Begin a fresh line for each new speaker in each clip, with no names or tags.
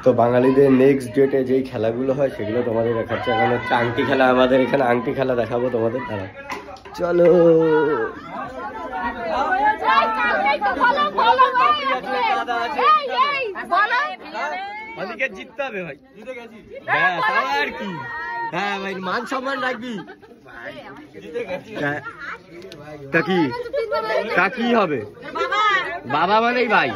তো বাঙালিদের নেক্সট ডেটে যেই খেলাগুলো হয় সেগুলো তোমাদের দেখাচ্ছে। এখন হচ্ছে আংটি খেলা, আমাদের এখানে আংটি খেলা দেখাবো তোমাদের। তারা চলো জিততে হবে ভাই, আর কি। হ্যাঁ ভাই, মান সম্মান রাখবি। তা কি হবে, বাবা মানেই ভাই।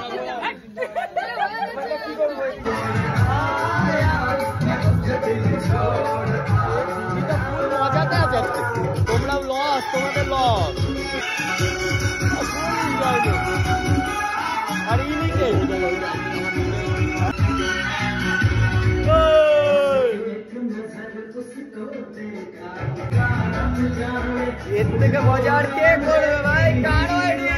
মজাতে আছে, তোমরাও লস, তোমাদের লস। আর ইনিকে এর থেকে মজার কে করবে ভাই? কার আইডিয়া?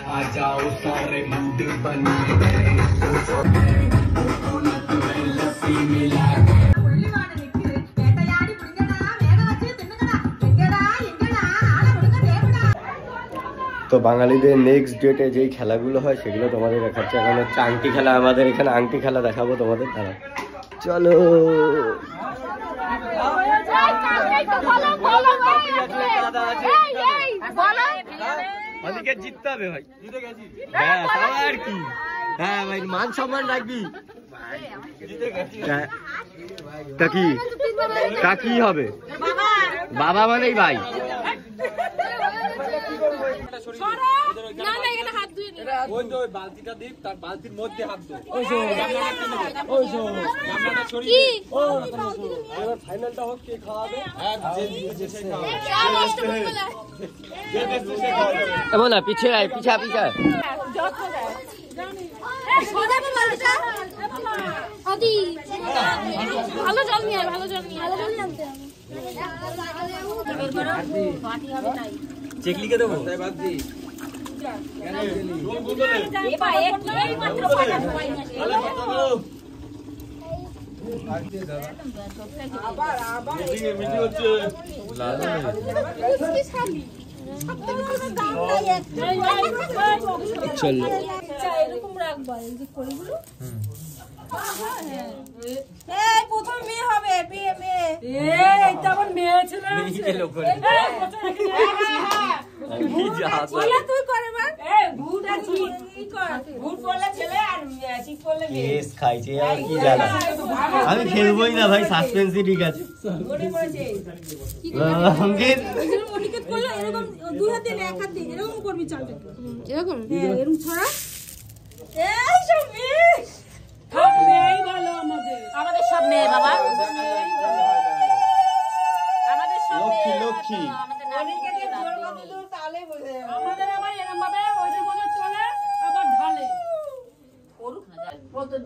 आ जाओ सारे मूड बना लस्सी मिला তো বাঙালিদের নেক্সট ডেটে যেই খেলাগুলো হয় সেগুলো তোমাদের দেখাচ্ছে। এখন হচ্ছে আংটি খেলা, আমাদের এখানে আংটি খেলা দেখাবো তোমাদের। তারা চলো জিততে হবে ভাই, আর কি। হ্যাঁ ভাই, মান সম্মান রাখবি। তা কি হবে, বাবা মানেই ভাই। বালতিটা দিক, তার বালতির মধ্যে হাত দো। ফাইনালটা হোক, কে খাওয়াবে? এমন না, পিছিয়ে আয়, পিছা পিছা।
ভালো জল নিয়ে, ভালো জল নিয়ে, ভালো জল আনতে হবে।
চেকলিকে দেবো চলো
এরকম রাখবো
প্রথম মেয়ে হবে, মেয়ে ছিল তুই করে
আমি খেলবোই না ভাই, সাসপেন্সই ঠিক আছে।
আমাদের সব মেয়ে বাবা, আমাদের সব
লক্ষ্মী লক্ষ্মী।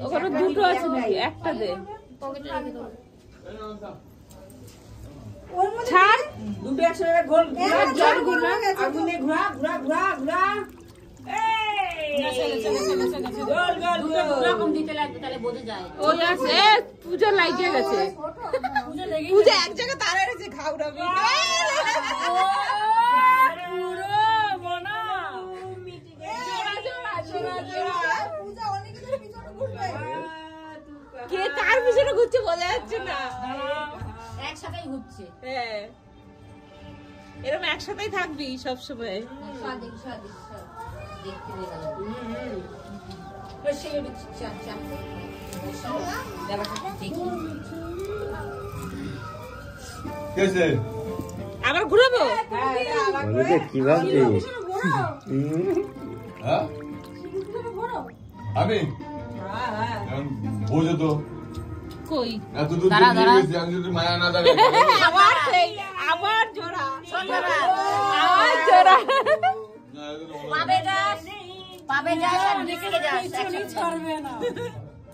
ওখানে দুটো আছে নাকি? একটা দে, ছাড় দুটো একসাথে গোল জল ঘুরা, আগুনে ঘুরা ঘুরা ঘুরা ঘুরা। এই রকম দিতে লাগবে তাহলে বোঝা যায়।
ওই আছে পূজা লাগিয়ে গেছে, পূজা এক জায়গায় দাঁড়ায় রয়েছে ঘাউড়া কে কার পিছনে ঘুরছে বোঝা যাচ্ছে না,
একসাথেই ঘুরছে।
হ্যাঁ এরকম একসাথেই থাকবি সবসময়। আবার ঘুরাবো
কি ভাবছিস?
আমি বোঝো তো
কই
এত দূর আমি যদি মায়া না দাঁড়াই
আবার সেই আবার জোড়া আবার জোড়া
পাবে যাস আর দিকে যাস,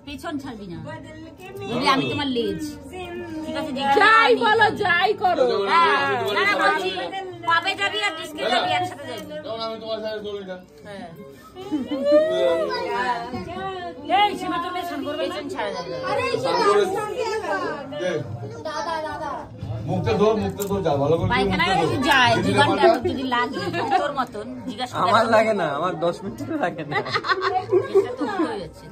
পিছন ছাড়বি না। বলি আমি তোমার লেজ, ঠিক আছে?
যাই বলো যাই করো,
না বলছি পাবে যাবি আর ডিস্কে যাবি একসাথে যাবি।
তখন আমি তোমার সাথে চলি না।
এই সীমা তো পেছন করবে, পেছন ছাড়া যাবে না।
মুখটা ধর যা ভালো করে
পায়খানায় যদি যায় 2 ঘন্টা যদি লাগে তোর মতন জিজ্ঞাসা
আমার লাগে না, আমার 10 মিনিট লাগে না।
এটা তো উল্টো হয়ে যাচ্ছে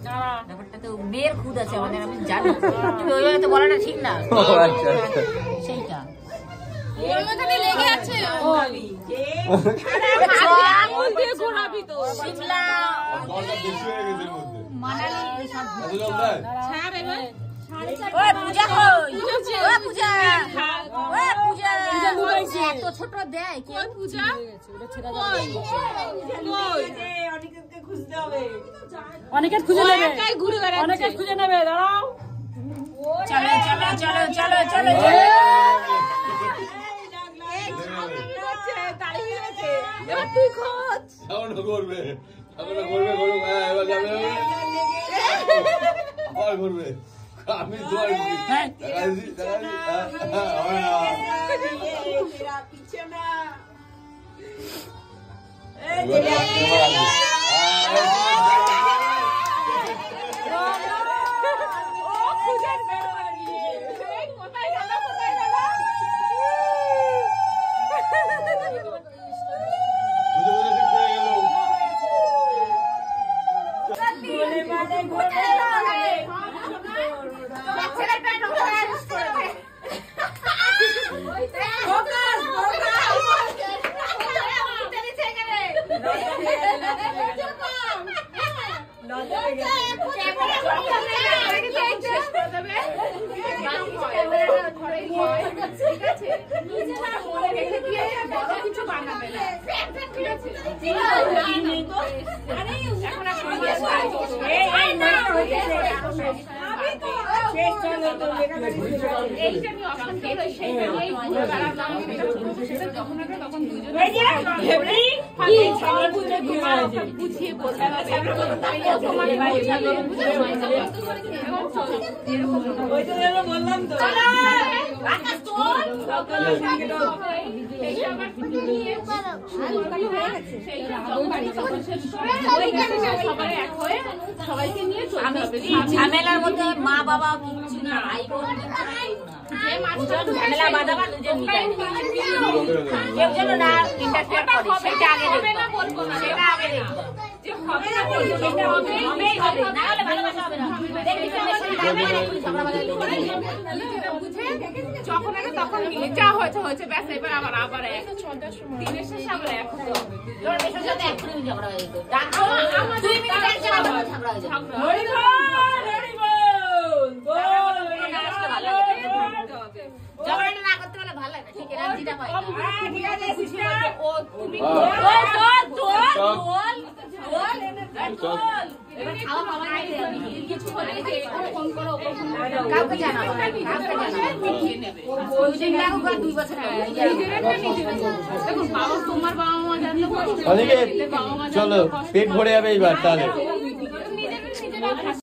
ব্যাপারটা, তো মেয়ের খুদ আছে আমাদের, আমি জানি, কিন্তু ওইভাবে তো বলাটা ঠিক না।
ও আচ্ছা আচ্ছা,
সেইটা
ওর মধ্যে লেগে আছে আঙুল দিয়ে ঘোরাবি তো,
শিমলা
দরজা বেশি হয়ে গেছে এর মধ্যে
মানালি সব
এত জল দেয়
ছাড় এবার।
ওই পূজা কই, ওই পূজা, ওই পূজা এত ছোট দেয় কি
কই পূজা কই কই
অনেকের খুঁজে নেবে,
একাই ঘুরে বেড়াচ্ছে,
অনেকের খুঁজে নেবে, দাঁড়াও।
চলো চলো চলো চলো চলো
এবার তুই খোঁজ।
এখন করবে এবার যাবে আবার করবে, আমি তো আর
ঝামেলার মধ্যে মা বাবা কিচ্ছু না, ভাই বোন ঝামেলা বাঁধাবা দুজন মিটাই, কেউ যেন না ইন্টারফেয়ার করে, সেটা আগে দেখবে, সেটা আগে দেখবে।
যখন এটা তখন যা হয়েছে হয়েছে, ব্যাস এবার আবার আবার দিনের শেষে আবার এক হতে হবে।
ঝগড়া হয়ে যেত, 2 মিনিট একজন ঝগড়া হয়ে যেত। ঝগড়াটা না করতে পারলে ভালো লাগে, ঠিক এনার্জিটা পাই না।
ও তুমি
কাউকে জানাবো,
দেখুন বাবা, তোমার বাবা মা জানলে
অনেকে চলো পেট ভরে যাবে এইবার তাহলে।